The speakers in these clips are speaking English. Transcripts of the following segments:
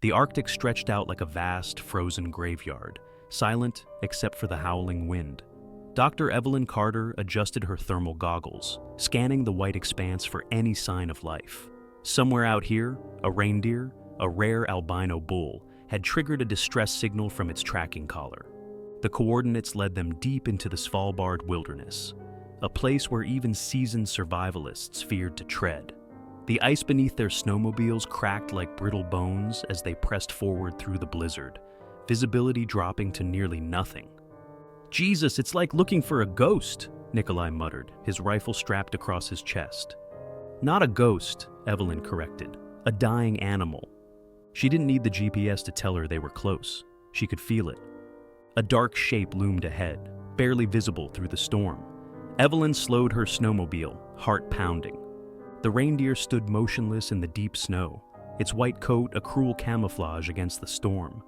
The Arctic stretched out like a vast, frozen graveyard, silent except for the howling wind. Dr. Evelyn Carter adjusted her thermal goggles, scanning the white expanse for any sign of life. Somewhere out here, a reindeer, a rare albino bull, had triggered a distress signal from its tracking collar. The coordinates led them deep into the Svalbard wilderness, a place where even seasoned survivalists feared to tread. The ice beneath their snowmobiles cracked like brittle bones as they pressed forward through the blizzard, visibility dropping to nearly nothing. "Jesus, it's like looking for a ghost," Nikolai muttered, his rifle strapped across his chest. "Not a ghost," Evelyn corrected. "A dying animal." She didn't need the GPS to tell her they were close. She could feel it. A dark shape loomed ahead, barely visible through the storm. Evelyn slowed her snowmobile, heart pounding. The reindeer stood motionless in the deep snow, its white coat a cruel camouflage against the storm.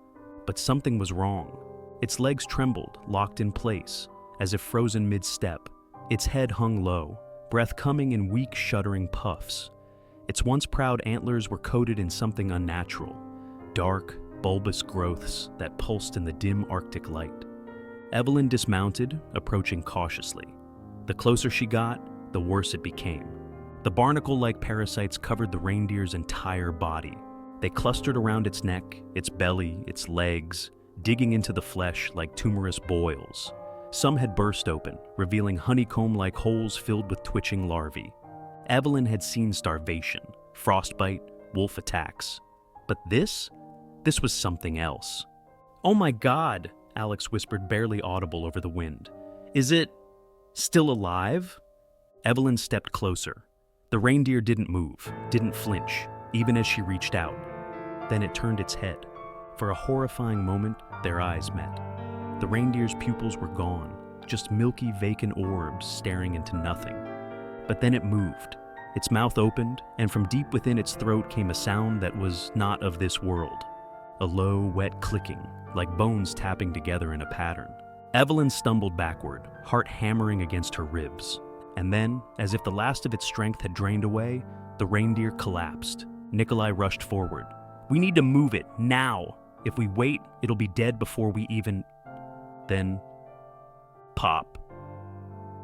But something was wrong. Its legs trembled, locked in place, as if frozen mid-step. Its head hung low, breath coming in weak, shuddering puffs. Its once proud antlers were coated in something unnatural, dark, bulbous growths that pulsed in the dim Arctic light. Evelyn dismounted, approaching cautiously. The closer she got, the worse it became. The barnacle-like parasites covered the reindeer's entire body. They clustered around its neck, its belly, its legs, digging into the flesh like tumorous boils. Some had burst open, revealing honeycomb-like holes filled with twitching larvae. Evelyn had seen starvation, frostbite, wolf attacks. But this was something else. "Oh my God," Alex whispered, barely audible over the wind. "Is it still alive?" Evelyn stepped closer. The reindeer didn't move, didn't flinch, even as she reached out. Then it turned its head. For a horrifying moment, their eyes met. The reindeer's pupils were gone, just milky, vacant orbs staring into nothing. But then it moved. Its mouth opened, and from deep within its throat came a sound that was not of this world. A low, wet clicking, like bones tapping together in a pattern. Evelyn stumbled backward, heart hammering against her ribs. And then, as if the last of its strength had drained away, the reindeer collapsed. Nikolai rushed forward. "We need to move it, now! If we wait, it'll be dead before we even..." Then, pop.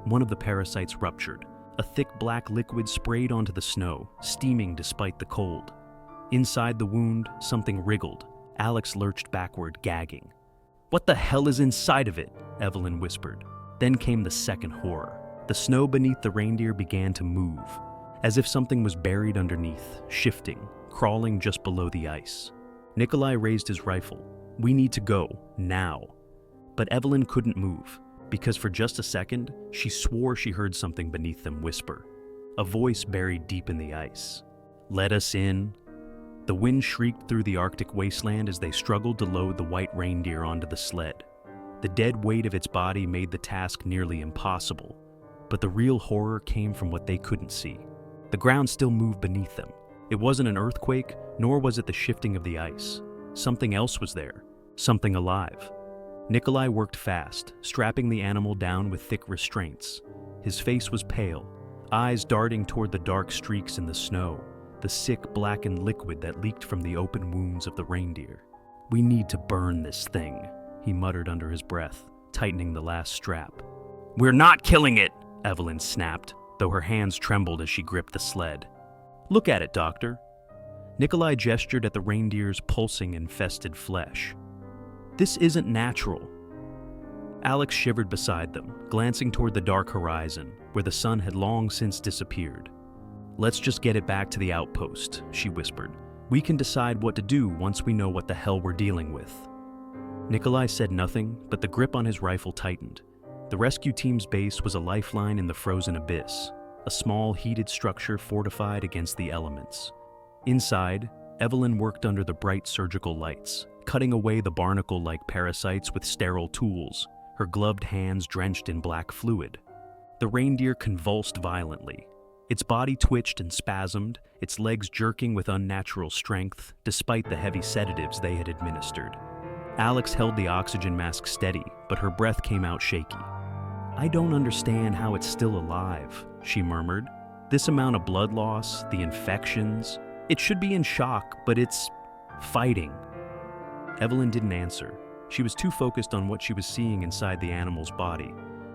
One of the parasites ruptured. A thick black liquid sprayed onto the snow, steaming despite the cold. Inside the wound, something wriggled. Alex lurched backward, gagging. "What the hell is inside of it?" Evelyn whispered. Then came the second horror. The snow beneath the reindeer began to move, as if something was buried underneath, shifting, crawling just below the ice. Nikolai raised his rifle. "We need to go, now." But Evelyn couldn't move, because for just a second, she swore she heard something beneath them whisper. A voice buried deep in the ice. "Let us in." The wind shrieked through the Arctic wasteland as they struggled to load the white reindeer onto the sled. The dead weight of its body made the task nearly impossible. But the real horror came from what they couldn't see. The ground still moved beneath them. It wasn't an earthquake, nor was it the shifting of the ice. Something else was there, something alive. Nikolai worked fast, strapping the animal down with thick restraints. His face was pale, eyes darting toward the dark streaks in the snow, the sick, blackened liquid that leaked from the open wounds of the reindeer. "We need to burn this thing," he muttered under his breath, tightening the last strap. "We're not killing it!" Evelyn snapped, though her hands trembled as she gripped the sled. "Look at it, Doctor." Nikolai gestured at the reindeer's pulsing, infested flesh. "This isn't natural." Alex shivered beside them, glancing toward the dark horizon, where the sun had long since disappeared. "Let's just get it back to the outpost," she whispered. "We can decide what to do once we know what the hell we're dealing with." Nikolai said nothing, but the grip on his rifle tightened. The rescue team's base was a lifeline in the frozen abyss, a small heated structure fortified against the elements. Inside, Evelyn worked under the bright surgical lights, cutting away the barnacle-like parasites with sterile tools, her gloved hands drenched in black fluid. The reindeer convulsed violently. Its body twitched and spasmed, its legs jerking with unnatural strength, despite the heavy sedatives they had administered. Alex held the oxygen mask steady, but her breath came out shaky. "I don't understand how it's still alive," she murmured. "This amount of blood loss, the infections. It should be in shock, but it's fighting." Evelyn didn't answer. She was too focused on what she was seeing inside the animal's body.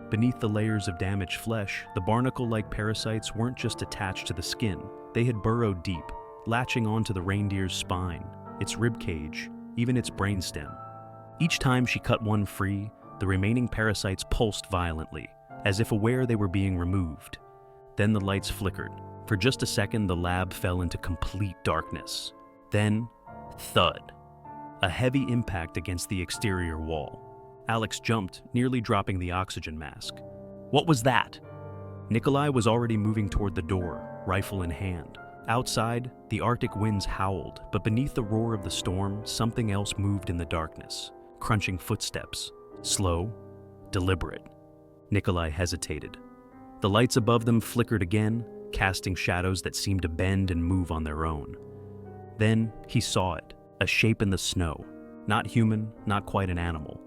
Beneath the layers of damaged flesh, the barnacle-like parasites weren't just attached to the skin. They had burrowed deep, latching onto the reindeer's spine, its rib cage, even its brainstem. Each time she cut one free, the remaining parasites pulsed violently, as if aware they were being removed. Then the lights flickered. For just a second, the lab fell into complete darkness. Then, thud. A heavy impact against the exterior wall. Alex jumped, nearly dropping the oxygen mask. What was that? Nikolai was already moving toward the door, rifle in hand. Outside, the Arctic winds howled, but beneath the roar of the storm, something else moved in the darkness. Crunching footsteps. Slow, deliberate. Nikolai hesitated. The lights above them flickered again, casting shadows that seemed to bend and move on their own. Then he saw it, a shape in the snow. Not human, not quite an animal.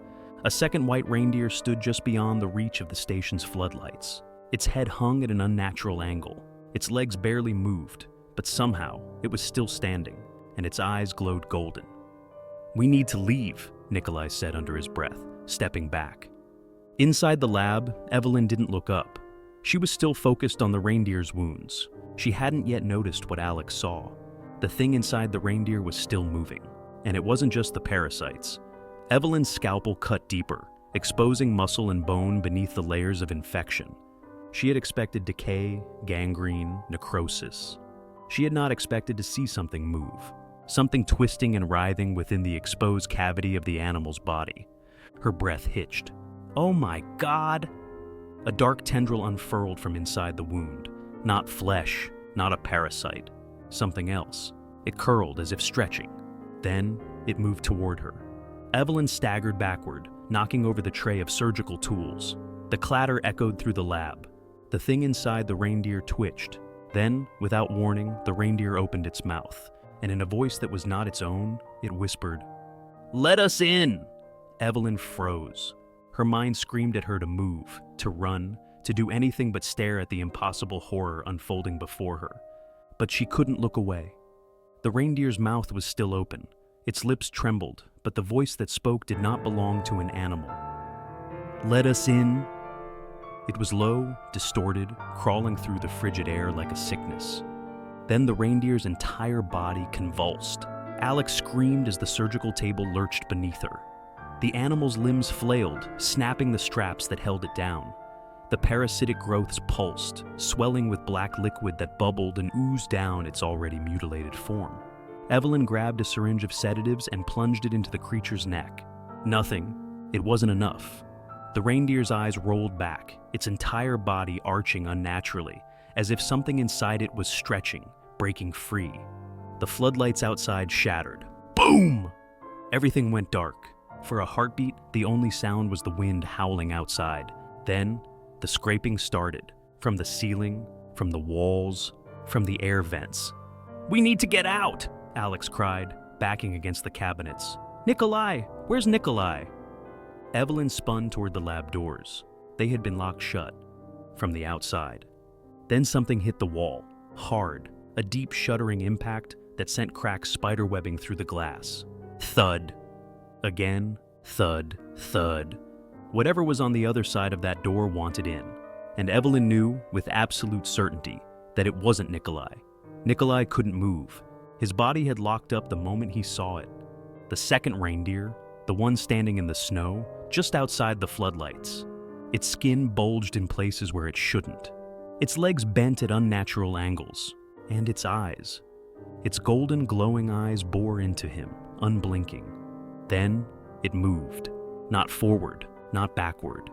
A second white reindeer stood just beyond the reach of the station's floodlights. Its head hung at an unnatural angle. Its legs barely moved, but somehow it was still standing, and its eyes glowed golden. "We need to leave," Nikolai said under his breath, stepping back. Inside the lab, Evelyn didn't look up. She was still focused on the reindeer's wounds. She hadn't yet noticed what Alex saw. The thing inside the reindeer was still moving, and it wasn't just the parasites. Evelyn's scalpel cut deeper, exposing muscle and bone beneath the layers of infection. She had expected decay, gangrene, necrosis. She had not expected to see something move, something twisting and writhing within the exposed cavity of the animal's body. Her breath hitched. "Oh my God!" A dark tendril unfurled from inside the wound. Not flesh, not a parasite. Something else. It curled as if stretching. Then it moved toward her. Evelyn staggered backward, knocking over the tray of surgical tools. The clatter echoed through the lab. The thing inside the reindeer twitched. Then, without warning, the reindeer opened its mouth, and in a voice that was not its own, it whispered, "Let us in!" Evelyn froze. Her mind screamed at her to move, to run, to do anything but stare at the impossible horror unfolding before her. But she couldn't look away. The reindeer's mouth was still open. Its lips trembled, but the voice that spoke did not belong to an animal. "Let us in." It was low, distorted, crawling through the frigid air like a sickness. Then the reindeer's entire body convulsed. Alex screamed as the surgical table lurched beneath her. The animal's limbs flailed, snapping the straps that held it down. The parasitic growths pulsed, swelling with black liquid that bubbled and oozed down its already mutilated form. Evelyn grabbed a syringe of sedatives and plunged it into the creature's neck. Nothing. It wasn't enough. The reindeer's eyes rolled back, its entire body arching unnaturally, as if something inside it was stretching, breaking free. The floodlights outside shattered. Boom! Everything went dark. For a heartbeat, the only sound was the wind howling outside. Then, the scraping started. From the ceiling, from the walls, from the air vents. "We need to get out!" Alex cried, backing against the cabinets. "Nikolai! Where's Nikolai?" Evelyn spun toward the lab doors. They had been locked shut, from the outside. Then something hit the wall, hard, a deep shuddering impact that sent cracks spiderwebbing through the glass. Thud. Again, thud, thud. Whatever was on the other side of that door wanted in, and Evelyn knew with absolute certainty that it wasn't Nikolai. Nikolai couldn't move. His body had locked up the moment he saw it. The second reindeer, the one standing in the snow, just outside the floodlights. Its skin bulged in places where it shouldn't. Its legs bent at unnatural angles. And its eyes. Its golden glowing eyes bore into him, unblinking. Then it moved. Not forward, not backward.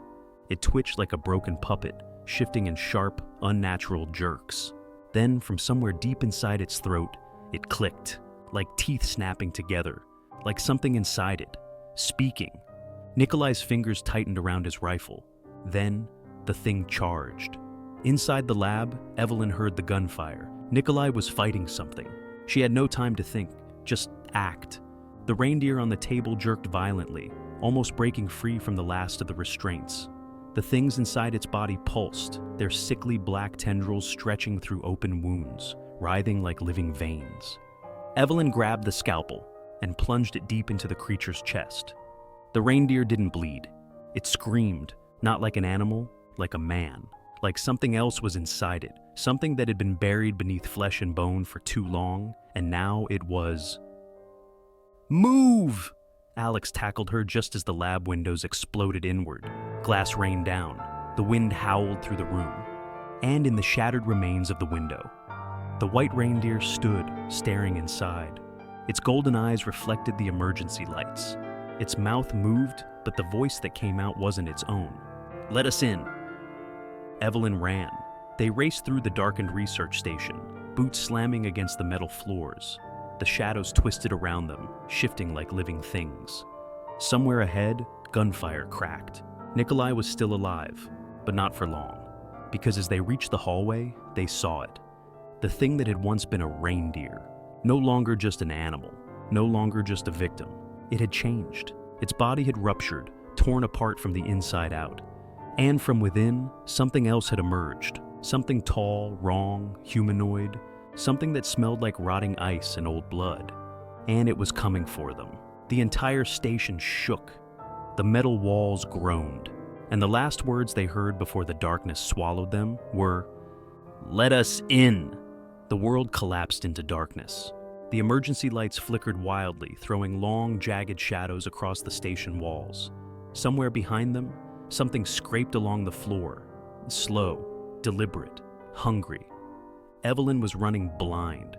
It twitched like a broken puppet, shifting in sharp, unnatural jerks. Then, from somewhere deep inside its throat, it clicked, like teeth snapping together, like something inside it, speaking. Nikolai's fingers tightened around his rifle. Then, the thing charged. Inside the lab, Evelyn heard the gunfire. Nikolai was fighting something. She had no time to think, just act. The reindeer on the table jerked violently, almost breaking free from the last of the restraints. The things inside its body pulsed, their sickly black tendrils stretching through open wounds, writhing like living veins. Evelyn grabbed the scalpel. and plunged it deep into the creature's chest. The reindeer didn't bleed. It screamed, not like an animal, like a man. Like something else was inside it, something that had been buried beneath flesh and bone for too long, and now it was... "Move!" Alex tackled her just as the lab windows exploded inward. Glass rained down. The wind howled through the room. And in the shattered remains of the window, the white reindeer stood, staring inside. Its golden eyes reflected the emergency lights. Its mouth moved, but the voice that came out wasn't its own. "Let us in." Evelyn ran. They raced through the darkened research station, boots slamming against the metal floors. The shadows twisted around them, shifting like living things. Somewhere ahead, gunfire cracked. Nikolai was still alive, but not for long, because as they reached the hallway, they saw it. The thing that had once been a reindeer, no longer just an animal, no longer just a victim. It had changed. Its body had ruptured, torn apart from the inside out. And from within, something else had emerged. Something tall, wrong, humanoid. Something that smelled like rotting ice and old blood. And it was coming for them. The entire station shook. The metal walls groaned. And the last words they heard before the darkness swallowed them were, "Let us in!" The world collapsed into darkness. The emergency lights flickered wildly, throwing long, jagged shadows across the station walls. Somewhere behind them, something scraped along the floor. Slow, deliberate, hungry. Evelyn was running blind.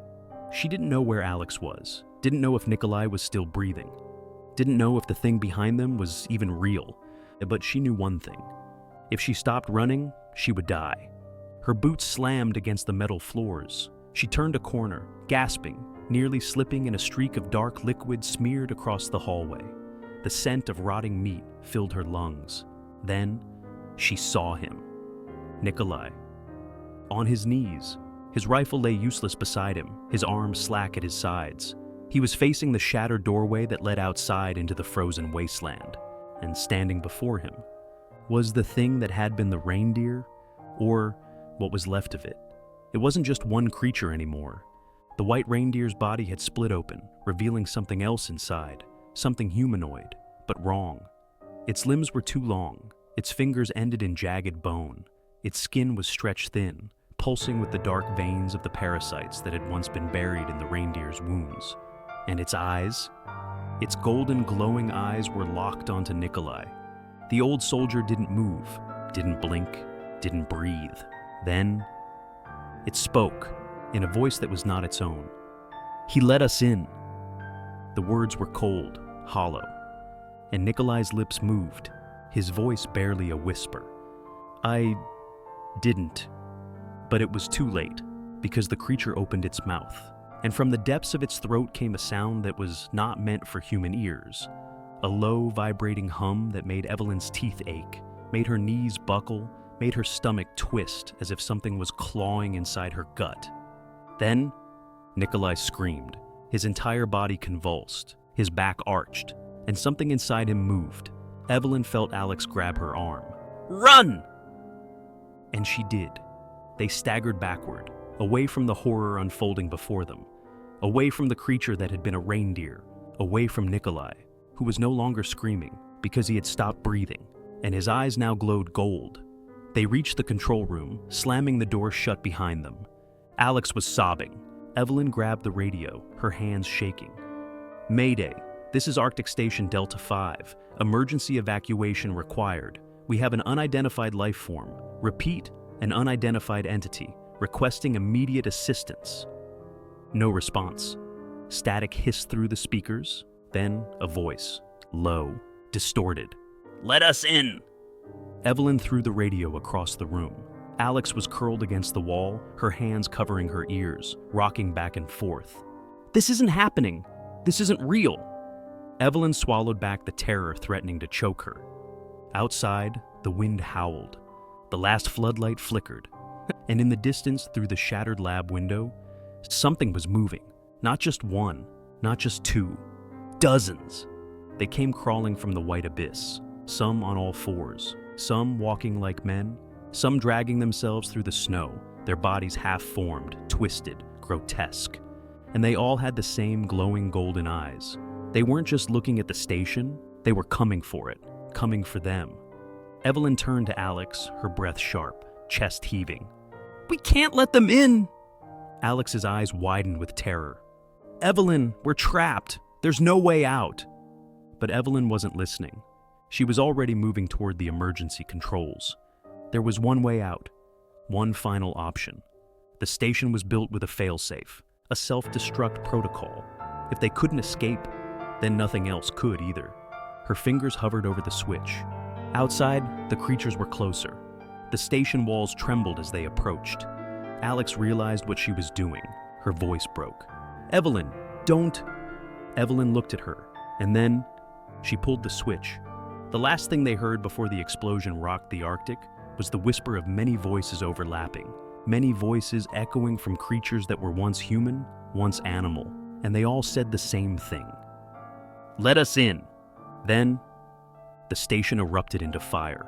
She didn't know where Alex was, didn't know if Nikolai was still breathing, didn't know if the thing behind them was even real, but she knew one thing. If she stopped running, she would die. Her boots slammed against the metal floors. She turned a corner, gasping, nearly slipping, and a streak of dark liquid smeared across the hallway. The scent of rotting meat filled her lungs. Then, she saw him. Nikolai. On his knees. His rifle lay useless beside him, his arms slack at his sides. He was facing the shattered doorway that led outside into the frozen wasteland. And standing before him was the thing that had been the reindeer, or what was left of it. It wasn't just one creature anymore. The white reindeer's body had split open, revealing something else inside, something humanoid, but wrong. Its limbs were too long, its fingers ended in jagged bone, its skin was stretched thin, pulsing with the dark veins of the parasites that had once been buried in the reindeer's wounds. And its eyes? Its golden glowing eyes were locked onto Nikolai. The old soldier didn't move, didn't blink, didn't breathe. Then, it spoke, in a voice that was not its own. "He let us in." The words were cold, hollow, and Nikolai's lips moved, his voice barely a whisper. "I didn't." But it was too late, because the creature opened its mouth, and from the depths of its throat came a sound that was not meant for human ears. A low, vibrating hum that made Evelyn's teeth ache, made her knees buckle, made her stomach twist as if something was clawing inside her gut. Then, Nikolai screamed. His entire body convulsed, his back arched, and something inside him moved. Evelyn felt Alex grab her arm. "Run!" And she did. They staggered backward, away from the horror unfolding before them, away from the creature that had been a reindeer, away from Nikolai, who was no longer screaming because he had stopped breathing, and his eyes now glowed gold. They reached the control room, slamming the door shut behind them. Alex was sobbing. Evelyn grabbed the radio, her hands shaking. "Mayday, this is Arctic Station Delta 5. Emergency evacuation required. We have an unidentified life form. Repeat, an unidentified entity, requesting immediate assistance." No response. Static hissed through the speakers, then a voice, low, distorted. "Let us in!" Evelyn threw the radio across the room. Alex was curled against the wall, her hands covering her ears, rocking back and forth. "This isn't happening. This isn't real." Evelyn swallowed back the terror threatening to choke her. Outside, the wind howled. The last floodlight flickered, and in the distance through the shattered lab window, something was moving. Not just one, not just two, dozens. They came crawling from the white abyss, some on all fours, some walking like men, some dragging themselves through the snow, their bodies half-formed, twisted, grotesque. And they all had the same glowing golden eyes, They weren't just looking at the station, they were coming for it, coming for them. Evelyn turned to Alex, her breath sharp, chest heaving. "We can't let them in!" Alex's eyes widened with terror. "Evelyn, we're trapped. There's no way out." But Evelyn wasn't listening. She was already moving toward the emergency controls. There was one way out, one final option. The station was built with a failsafe, a self-destruct protocol. If they couldn't escape, then nothing else could either. Her fingers hovered over the switch. Outside, the creatures were closer. The station walls trembled as they approached. Alex realized what she was doing. Her voice broke. "Evelyn, don't..." Evelyn looked at her, and then she pulled the switch. The last thing they heard before the explosion rocked the Arctic was the whisper of many voices overlapping, many voices echoing from creatures that were once human, once animal, and they all said the same thing. "Let us in." Then, the station erupted into fire.